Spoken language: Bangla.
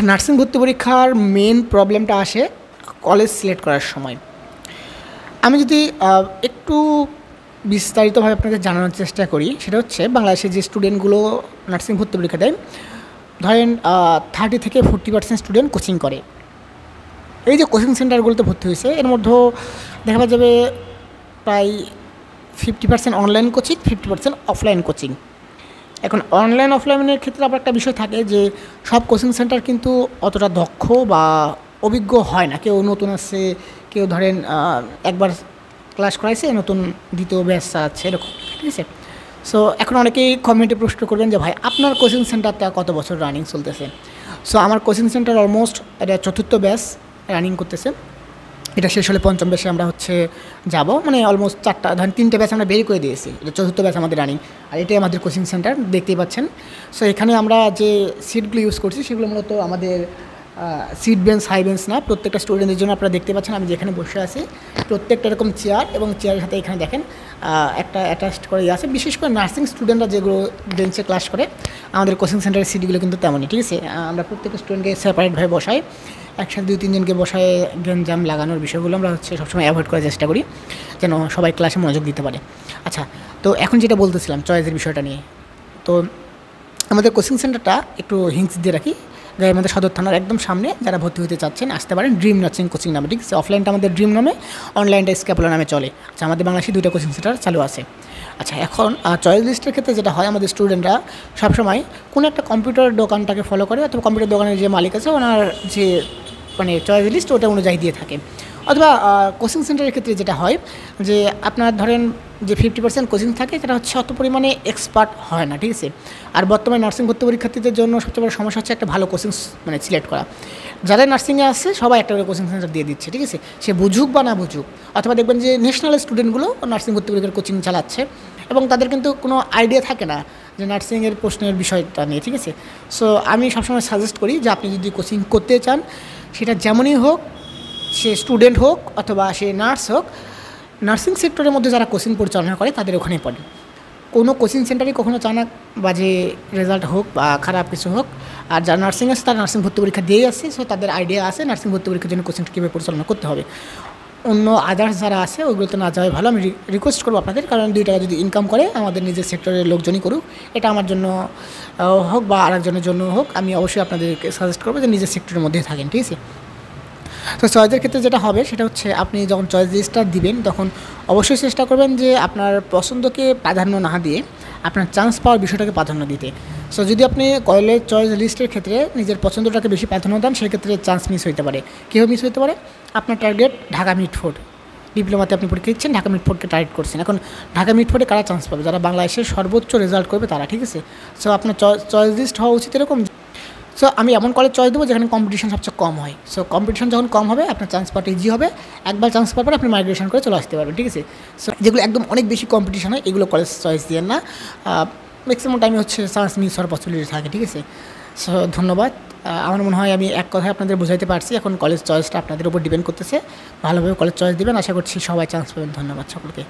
নার্সিং ভর্তি পরীক্ষার মেন প্রবলেমটা আসে কলেজ সিলেক্ট করার সময়। আমি যদি একটু বিস্তারিতভাবে আপনাকে জানানোর চেষ্টা করি, সেটা হচ্ছে বাংলাদেশের যে স্টুডেন্টগুলো নার্সিং ভর্তি পরীক্ষা দেয়, ধরেন 30 থেকে 40% স্টুডেন্ট কোচিং করে। এই যে কোচিং সেন্টারগুলোতে ভর্তি হয়েছে, এর মধ্যেও দেখা যাবে প্রায় 50% অনলাইন কোচিং, 50% অফলাইন কোচিং। এখন অনলাইন অফলাইনের ক্ষেত্রে আবার একটা বিষয় থাকে যে সব কোচিং সেন্টার কিন্তু অতটা দক্ষ বা অভিজ্ঞ হয় না। কেউ নতুন আসছে, কেউ ধরেন একবার ক্লাস করাইছে, নতুন দ্বিতীয় ব্যাচ চালাচ্ছে, এরকম, ঠিক আছে। সো এখন অনেকেই কমেন্টে প্রশ্ন করবেন যে ভাই আপনার কোচিং সেন্টারটা কত বছর রানিং চলতেছে। সো আমার কোচিং সেন্টার অলমোস্ট এটা 4র্থ ব্যাচ রানিং করতেছে। এটা শেষ হলে 5ম ব্যাচে আমরা যাব, মানে অলমোস্ট 4টা ধরেন 3টে ব্যাচ আমরা বের করে দিয়েছি, এটা 4র্থ ব্যাচ আমাদের রানিং। আর এটাই আমাদের কোচিং সেন্টার, দেখতেই পাচ্ছেন। সো এখানে আমরা যে সিটগুলো ইউজ করছি সেগুলো মূলত আমাদের সিট বেঞ্চ, হাই বেঞ্চ না, প্রত্যেকটা স্টুডেন্টের জন্য। আপনারা দেখতে পাচ্ছেন আমি যেখানে বসে আছি প্রত্যেকটা এরকম চেয়ার, এবং চেয়ারের সাথে এখানে দেখেন একটা অ্যাটাচড করে আছে। বিশেষ করে নার্সিং স্টুডেন্টরা যেগুলো বেঞ্চে ক্লাস করে, আমাদের কোচিং সেন্টারের সিটগুলো কিন্তু তেমনই, ঠিক আছে। আমরা প্রত্যেকটা স্টুডেন্টকে সেপারেটভাবে বসাই, একসাথে 2-3 জনকে বসায় গ্যাঞ্জাম লাগানোর বিষয়গুলো আমরা সবসময় অ্যাভয়েড করার চেষ্টা করি, যেন সবাই ক্লাসে মনোযোগ দিতে পারে। আচ্ছা, তো এখন যেটা বলতেছিলাম চয়েসের বিষয়টা নিয়ে, তো আমাদের কোচিং সেন্টারটা একটু হিংস দিয়ে রাখি, আমাদের সদর থানার একদম সামনে। যারা ভর্তি হতে চাচ্ছেন আসতে পারেন ড্রিম নার্সিং কোচিং নামে, ঠিক আছে। অফলাইনটা আমাদের ড্রিম নামে, অনলাইনটা স্ক্যাপুলা নামে চলে। আচ্ছা, আমাদের বাংলাদেশে 2টা কোচিং সেন্টার চালু আছে। আচ্ছা, এখন চয়েস লিস্টের ক্ষেত্রে যেটা হয়, আমাদের স্টুডেন্টরা সবসময় কোনো একটা কম্পিউটার দোকানটাকে ফলো করে, অথবা কম্পিউটার দোকানের যে মালিক আছে ওনার যে মানে চয়েস লিস্ট ওটা অনুযায়ী দিয়ে থাকে। অথবা কোচিং সেন্টারের ক্ষেত্রে যেটা হয় যে আপনার ধরেন যে 50% কোচিং থাকে, সেটা হচ্ছে অত পরিমাণে এক্সপার্ট হয় না, ঠিক আছে। আর বর্তমানে নার্সিং ভর্তি পরীক্ষার্থীদের জন্য সবচেয়ে বড় সমস্যা হচ্ছে একটা ভালো কোচিং মানে সিলেক্ট করা। যাদের নার্সিংয়ে আসছে সবাই একটা করে কোচিং সেন্টার দিয়ে দিচ্ছে, ঠিক আছে, সে বুঝুক বা না বুঝুক। অথবা দেখবেন যে ন্যাশনাল স্টুডেন্টগুলো নার্সিং ভর্তি পরীক্ষার কোচিং চালাচ্ছে, এবং তাদের কিন্তু কোনো আইডিয়া থাকে না যে নার্সিংয়ের প্রশ্নের বিষয়টা নিয়ে, ঠিক আছে। সো আমি সবসময় সাজেস্ট করি যে আপনি যদি কোচিং করতে চান, সেটা যেমনই হোক, সে স্টুডেন্ট হোক অথবা সে নার্স হোক, নার্সিং সেক্টরের মধ্যে যারা কোচিং পরিচালনা করে তাদের ওখানেই পড়ে। কোনো কোচিং সেন্টারই কখনো চায় না বাজে রেজাল্ট হোক বা খারাপ কিছু হোক। আর যারা নার্সিং আছে তারা নার্সিং ভর্তি পরীক্ষা দিয়েই আসছে, সো তাদের আইডিয়া আছে নার্সিং ভর্তি পরীক্ষার জন্য কোচিংটা কীভাবে পরিচালনা করতে হবে। অন্য আদার্স যারা আছে ওইগুলোতে না যাওয়াই ভালো। আমি রিকোয়েস্ট করবো আপনাদের, কারণ 2 টাকা যদি ইনকাম করে আমাদের নিজের সেক্টরের লোকজনই করুক, এটা আমার জন্য হোক বা আরেকজনের জন্য হোক, আমি অবশ্যই আপনাদেরকে সাজেস্ট করবো যে নিজের সেক্টরের মধ্যেই থাকেন, ঠিক আছে। তো চয়েসের ক্ষেত্রে যেটা হবে সেটা হচ্ছে আপনি যখন চয়েস লিস্টটা দিবেন তখন অবশ্যই চেষ্টা করবেন যে আপনার পছন্দকে প্রাধান্য না দিয়ে আপনার চান্স পাওয়ার বিষয়টাকে প্রাধান্য দিতে। সো যদি আপনি কলেজ চয়েস লিস্টের ক্ষেত্রে নিজের পছন্দটাকে বেশি প্রাধান্য দেন, সেক্ষেত্রে চান্স মিস হতে পারে। কীভাবে মিস হতে পারে? আপনার টার্গেট ঢাকা মিডফোর্ড, ডিপ্লোমাতে আপনি পরীক্ষা দিচ্ছেন, ঢাকা মিডফোর্ডকে টার্গেট করছেন। এখন ঢাকা মিডফোর্ডে কারা চান্স পাবে? যারা বাংলাদেশের সর্বোচ্চ রেজাল্ট করবে তারা, ঠিক আছে। সো আপনার চয়েস লিস্ট হওয়া উচিত এরকম। সো আমি এমন কলেজ চয়েস দেবো যেখানে কম্পিটিশন সবচেয়ে কম হয়। সো কম্পিটিশন যখন কম হবে আপনার চান্স পাওয়াটা ইজি হবে। একবার চান্স পাওয়ার পর আপনি মাইগ্রেশন করে চলে আসতে পারবেন, ঠিক আছে। সো যেগুলো একদম অনেক বেশি কম্পিটিশন হয় এগুলো কলেজ চয়েস দিয়ে না, ম্যাক্সিমাম টাইমে চান্স মিস হওয়ার পসিবিলিটি থাকে, ঠিক আছে। সো ধন্যবাদ। আমার মনে হয় আমি এক কথায় আপনাদের বোঝাইতে পারছি। এখন কলেজ চয়েসটা আপনাদের উপর ডিপেন্ড করতেছে, ভালোভাবে কলেজ চয়েস দেবেন, আশা করছি সবাই চান্স পাবেন। ধন্যবাদ সকলকে।